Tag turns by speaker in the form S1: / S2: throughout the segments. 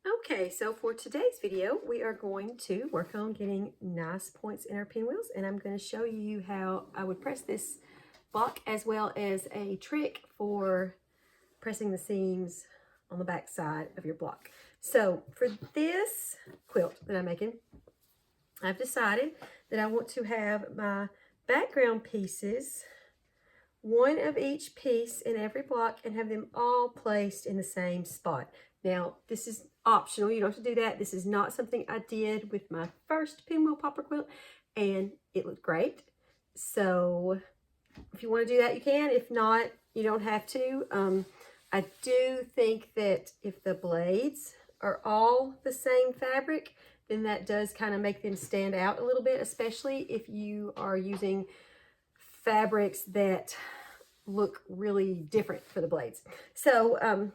S1: Okay, so for today's video, we are going to work on getting nice points in our pinwheels, and I'm going to show you how I would press this block as well as a trick for pressing the seams on the back side of your block. So for this quilt that I'm making, I've decided that I want to have my background pieces, one of each piece in every block, and have them all placed in the same spot. Now, this is optional. You don't have to do that. This is not something I did with my first Pinwheel Popper quilt, and it looked great. So if you want to do that, you can. If not, you don't have to. I do think that if the blades are all the same fabric, then that does kind of make them stand out a little bit, especially if you are using fabrics that look really different for the blades. So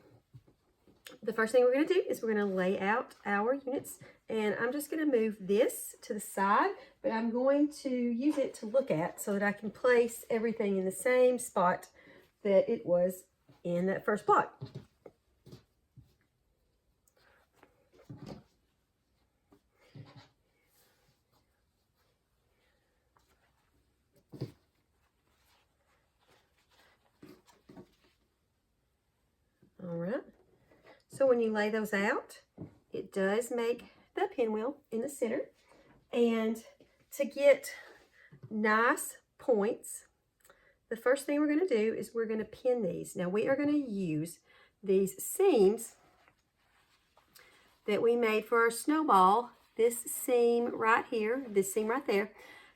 S1: the first thing we're going to do is we're going to lay out our units, and I'm just going to move this to the side, but I'm going to use it to look at so that I can place everything in the same spot that it was in that first block. All right. So when you lay those out, it does make the pinwheel in the center. And to get nice points, the first thing we're going to do is we're going to pin these. Now we are going to use these seams that we made for our snowball, this seam right here, this seam right there,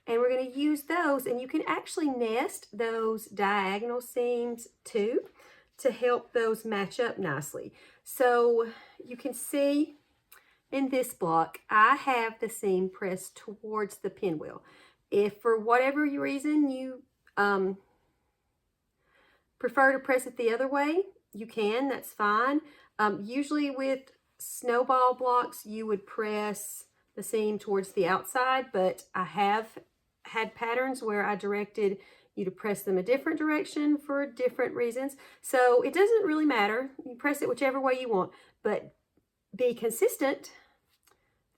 S1: and we're going to use those, and you can actually nest those diagonal seams too to help those match up nicely. So you can see in this block, I have the seam pressed towards the pinwheel. If for whatever reason you prefer to press it the other way, you can, that's fine. Usually with snowball blocks, you would press the seam towards the outside, but I have had patterns where I directed you to press them a different direction for different reasons. So it doesn't really matter. You press it whichever way you want, but be consistent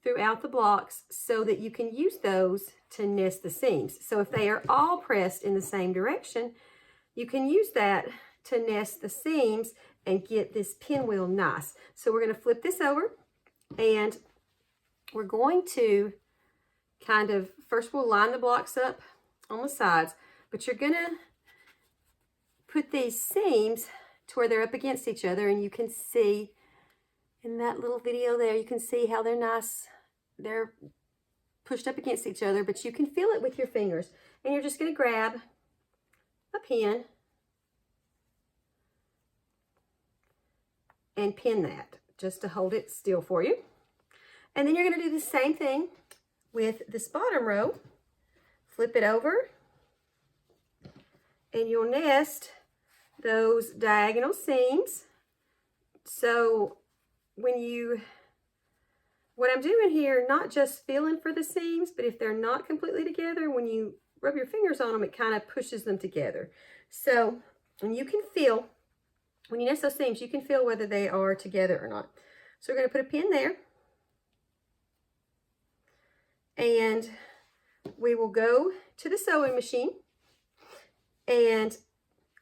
S1: throughout the blocks so that you can use those to nest the seams. So if they are all pressed in the same direction, you can use that to nest the seams and get this pinwheel nice. So we're going to flip this over, and we're going to kind of, first we'll line the blocks up on the sides, but you're going to put these seams to where they're up against each other, and you can see in that little video there, you can see how they're nice. They're pushed up against each other, but you can feel it with your fingers. And you're just going to grab a pin and pin that just to hold it still for you. And then you're going to do the same thing with this bottom row. Flip it over, and you'll nest those diagonal seams. So what I'm doing here, not just feeling for the seams, but if they're not completely together, when you rub your fingers on them, it kind of pushes them together. So, and you can feel, when you nest those seams, you can feel whether they are together or not. So we're going to put a pin there, and we will go to the sewing machine, and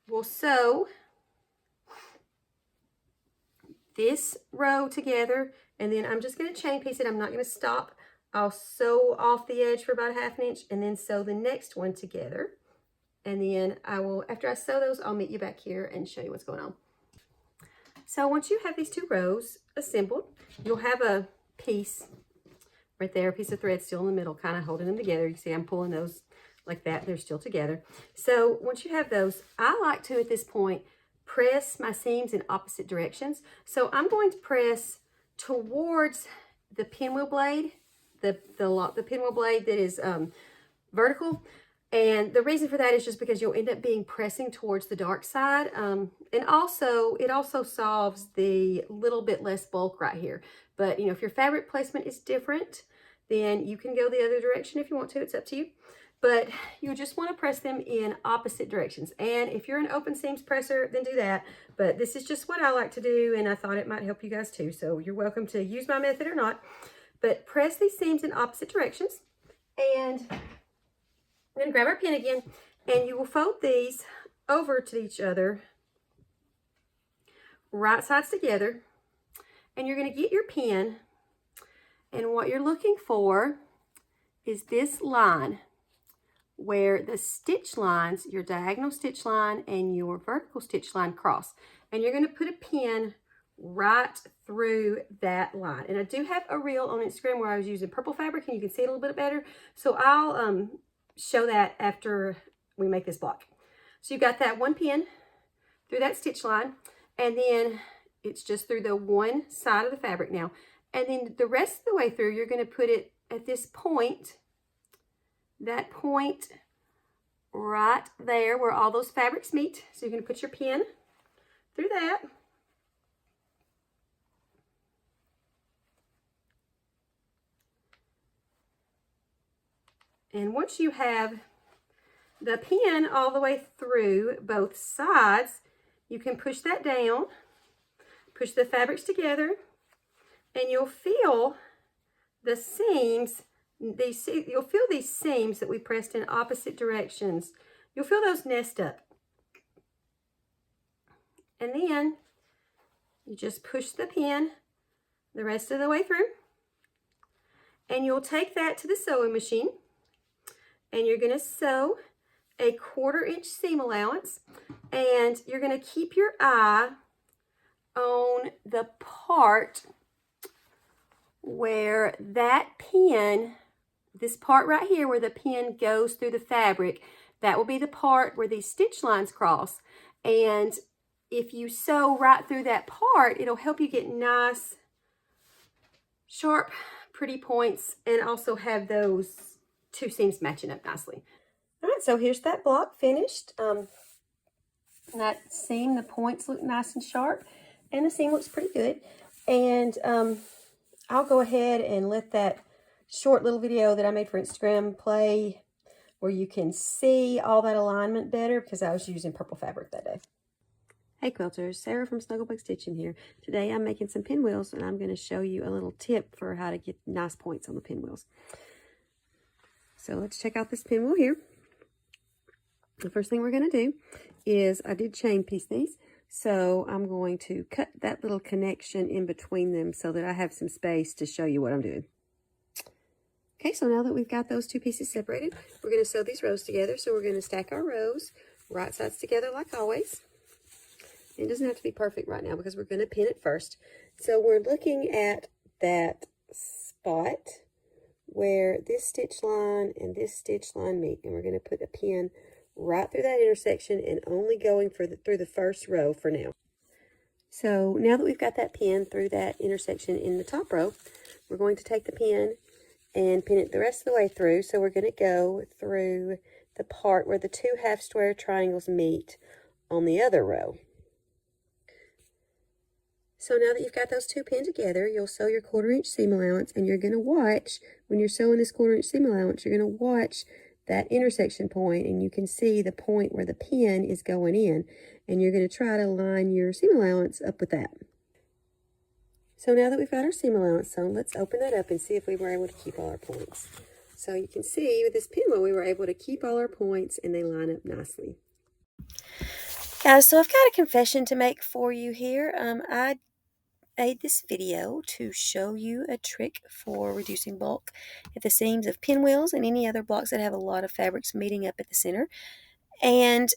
S1: we'll sew this row together, and then I'm just going to chain piece it. I'm not going to stop. I'll sew off the edge for about 1/2 inch and then sew the next one together. And then I will, after I sew those, I'll meet you back here and show you what's going on. So once you have these two rows assembled, you'll have a piece right there, a piece of thread still in the middle, kind of holding them together. You see I'm pulling those like that. They're still together. So once you have those, I like to, at this point, press my seams in opposite directions. So I'm going to press towards the pinwheel blade, the pinwheel blade that is vertical. And the reason for that is just because you'll end up being pressing towards the dark side. And also, it also solves the little bit less bulk right here. But, you know, if your fabric placement is different, then you can go the other direction if you want to. It's up to you. but you just want to press them in opposite directions. And if you're an open seams presser, then do that. But this is just what I like to do, and I thought it might help you guys too. So you're welcome to use my method or not. But press these seams in opposite directions. And I'm going to grab our pin again, and you will fold these over to each other, right sides together. And you're going to get your pin, and what you're looking for is this line where the stitch lines, your diagonal stitch line and your vertical stitch line cross. And you're going to put a pin right through that line. And I do have a reel on Instagram where I was using purple fabric, and you can see it a little bit better. So I'll show that after we make this block. So you've got that one pin through that stitch line, and then it's just through the one side of the fabric now. And then the rest of the way through, you're going to put it at this point, that point right there where all those fabrics meet. So you're going to put your pin through that. And once you have the pin all the way through both sides, you can push that down, push the fabrics together, and you'll feel the seams. You'll feel these seams that we pressed in opposite directions. You'll feel those nest up. And then you just push the pin the rest of the way through. And you'll take that to the sewing machine, and you're going to sew a 1/4 inch seam allowance, and you're going to keep your eye on the part where that pin, this part right here where the pin goes through the fabric, that will be the part where these stitch lines cross. And if you sew right through that part, it'll help you get nice, sharp, pretty points, and also have those two seams matching up nicely. All right, so here's that block finished. That seam, the points look nice and sharp, and the seam looks pretty good. And I'll go ahead and let that short little video that I made for Instagram play where you can see all that alignment better, because I was using purple fabric that day. Hey quilters, Sarah from Snugglebug Stitching here. Today I'm making some pinwheels, and I'm going to show you a little tip for how to get nice points on the pinwheels. So let's check out this pinwheel here. The first thing we're going to do is, I did chain piece these, so I'm going to cut that little connection in between them so that I have some space to show you what I'm doing. Okay, so now that we've got those two pieces separated, we're going to sew these rows together. So we're going to stack our rows right sides together like always. It doesn't have to be perfect right now because we're going to pin it first. So we're looking at that spot where this stitch line and this stitch line meet, and we're going to put a pin right through that intersection and only going through the first row for now. So now that we've got that pin through that intersection in the top row, we're going to take the pin and pin it the rest of the way through. So we're going to go through the part where the two half square triangles meet on the other row. So now that you've got those two pinned together, you'll sew your 1/4 inch seam allowance, and you're going to watch, when you're sewing this 1/4 inch seam allowance, you're going to watch that intersection point, and you can see the point where the pin is going in, and you're going to try to line your seam allowance up with that. So now that we've got our seam allowance sewn, let's open that up and see if we were able to keep all our points. So you can see with this pinwheel, we were able to keep all our points, and they line up nicely. Guys, so I've got a confession to make for you here. I made this video to show you a trick for reducing bulk at the seams of pinwheels and any other blocks that have a lot of fabrics meeting up at the center. And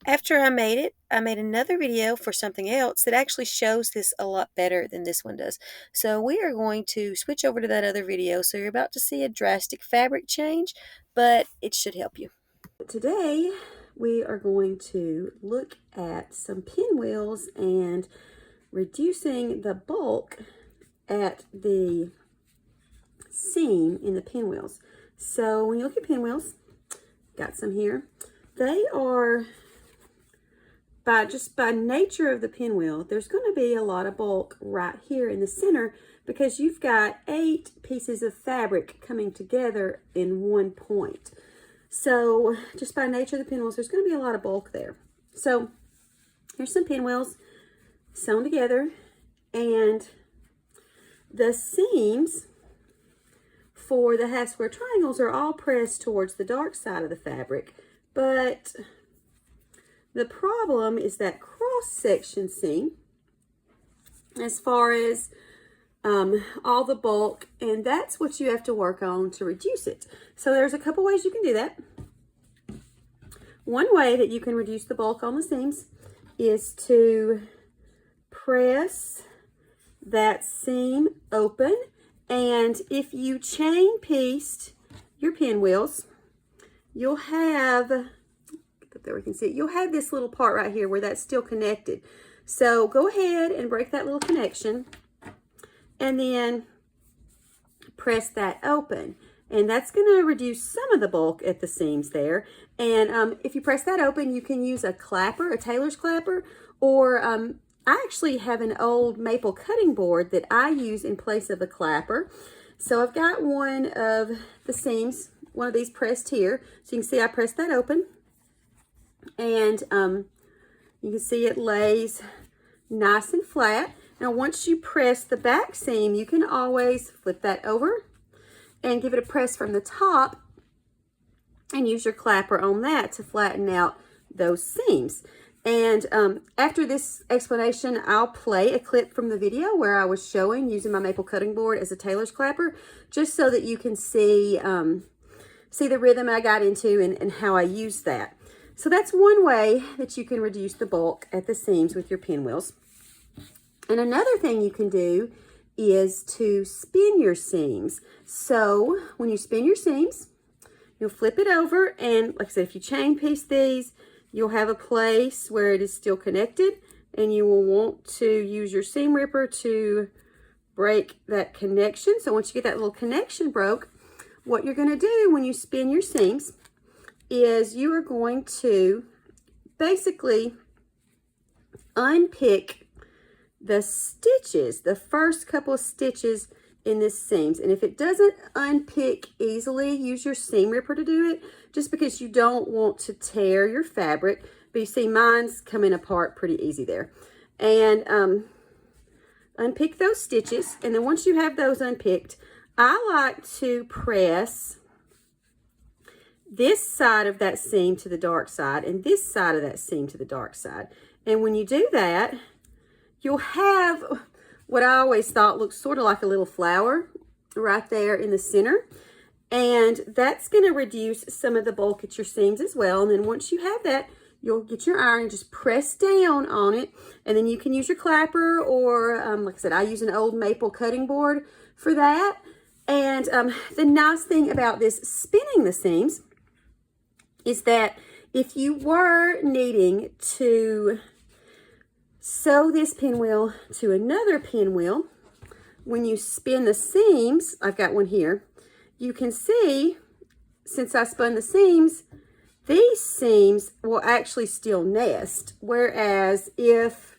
S1: after I made it, I made another video for something else that actually shows this a lot better than this one does. So we are going to switch over to that other video. So you're about to see a drastic fabric change, but it should help you. Today we are going to look at some pinwheels and reducing the bulk at the seam in the pinwheels. So when you look at pinwheels, got some here. They are, by nature of the pinwheel, there's going to be a lot of bulk right here in the center because you've got 8 pieces of fabric coming together in one point.
S2: So just by nature of the pinwheels, there's going to be a lot of bulk there. So here's some pinwheels sewn together, and the seams for the half square triangles are all pressed towards the dark side of the fabric, but the problem is that cross-section seam as far as all the bulk, and that's what you have to work on to reduce it. So there's a couple ways you can do that. One way that you can reduce the bulk on the seams is to press that seam open, and if you chain pieced your pinwheels, you'll have, there we can see it, you'll have this little part right here where that's still connected. So go ahead and break that little connection and then press that open. And that's going to reduce some of the bulk at the seams there. And if you press that open, you can use a clapper, a tailor's clapper, or I actually have an old maple cutting board that I use in place of a clapper. So I've got one of the seams, one of these pressed here. So you can see I pressed that open. And you can see it lays nice and flat. Now once you press the back seam, you can always flip that over and give it a press from the top and use your clapper on that to flatten out those seams. And after this explanation, I'll play a clip from the video where I was showing using my maple cutting board as a tailor's clapper, just so that you can see the rhythm I got into and how I use that. So that's one way that you can reduce the bulk at the seams with your pinwheels. And another thing you can do is to spin your seams. So when you spin your seams, you'll flip it over, and like I said, if you chain piece these, you'll have a place where it is still connected, and you will want to use your seam ripper to break that connection. So once you get that little connection broke, what you're going to do when you spin your seams is you are going to basically unpick the stitches, the first couple of stitches in this seams. And if it doesn't unpick easily, use your seam ripper to do it, just because you don't want to tear your fabric. But you see mine's coming apart pretty easy there. And unpick those stitches, and then once you have those unpicked, I like to press this side of that seam to the dark side and this side of that seam to the dark side. And when you do that, you'll have what I always thought looks sort of like a little flower right there in the center. And that's going to reduce some of the bulk at your seams as well. And then once you have that, you'll get your iron and just press down on it. And then you can use your clapper, or like I said, I use an old maple cutting board for that. And the nice thing about this spinning the seams is that if you were needing to sew this pinwheel to another pinwheel, when you spin the seams, I've got one here, you can see, since I spun the seams, these seams will actually still nest, whereas if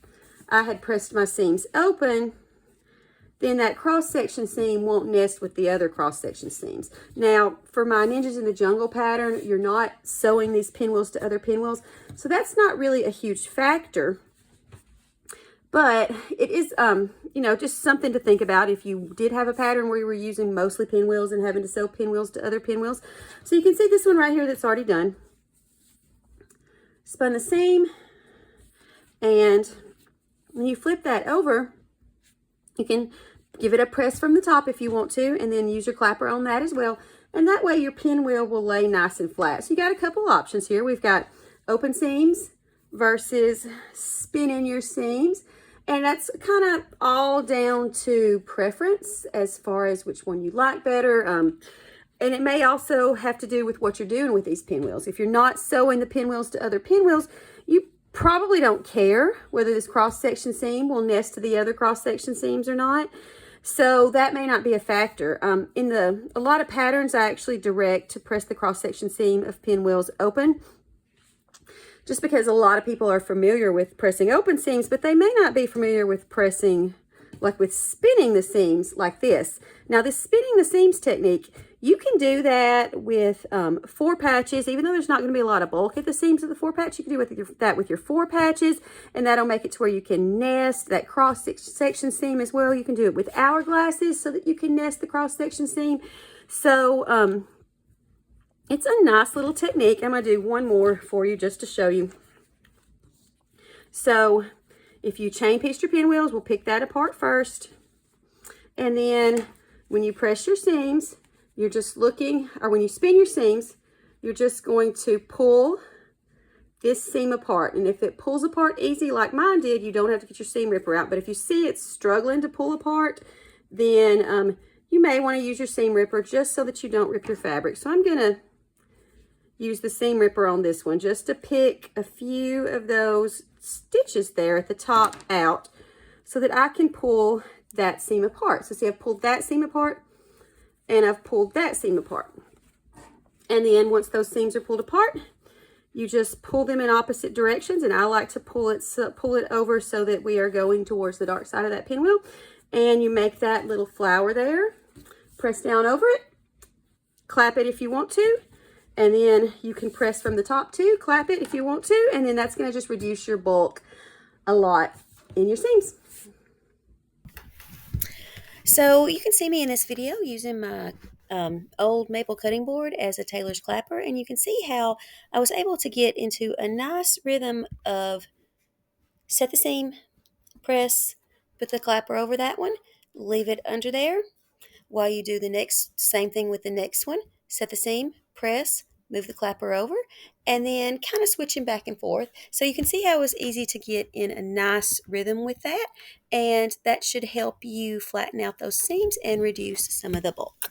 S2: I had pressed my seams open, then that cross-section seam won't nest with the other cross-section seams. Now, for my Ninjas in the Jungle pattern, you're not sewing these pinwheels to other pinwheels, so that's not really a huge factor. But it is, you know, just something to think about if you did have a pattern where you were using mostly pinwheels and having to sew pinwheels to other pinwheels. So you can see this one right here that's already done. Spun the seam, and when you flip that over, you can give it a press from the top if you want to, and then use your clapper on that as well. And that way your pinwheel will lay nice and flat. So you got a couple options here. We've got open seams versus spinning your seams. And that's kind of all down to preference as far as which one you like better. And it may also have to do with what you're doing with these pinwheels. If you're not sewing the pinwheels to other pinwheels, you probably don't care whether this cross-section seam will nest to the other cross-section seams or not. So that may not be a factor. A lot of patterns, I actually direct to press the cross-section seam of pinwheels open, just because a lot of people are familiar with pressing open seams, but they may not be familiar with pressing, like with spinning the seams like this. Now, this spinning the seams technique, You can do that with 4 patches, even though there's not going to be a lot of bulk at the seams of the 4 patch. You can do that with your 4 patches, and that'll make it to where you can nest that cross section seam as well. You can do it with hourglasses so that you can nest the cross section seam. So it's a nice little technique. I'm going to do one more for you just to show you. So if you chain pieced your pinwheels, we'll pick that apart first. And then when you press your seams, you're just looking, or when you spin your seams, you're just going to pull this seam apart. And if it pulls apart easy like mine did, you don't have to get your seam ripper out. But if you see it's struggling to pull apart, then you may want to use your seam ripper just so that you don't rip your fabric. So I'm going to use the seam ripper on this one just to pick a few of those stitches there at the top out so that I can pull that seam apart. So see, I've pulled that seam apart and I've pulled that seam apart. And then once those seams are pulled apart, you just pull them in opposite directions, and I like to pull it over so that we are going towards the dark side of that pinwheel. And you make that little flower there, press down over it, clap it if you want to, and then you can press from the top too, clap it if you want to, and then that's going to just reduce your bulk a lot in your seams.
S3: So you can see me in this video using my old maple cutting board as a tailor's clapper, and you can see how I was able to get into a nice rhythm of set the seam, press, put the clapper over that one, leave it under there while you do the next same thing with the next one, set the seam, press, move the clapper over, and then kind of switching back and forth. So you can see how it was easy to get in a nice rhythm with that, and that should help you flatten out those seams and reduce some of the bulk.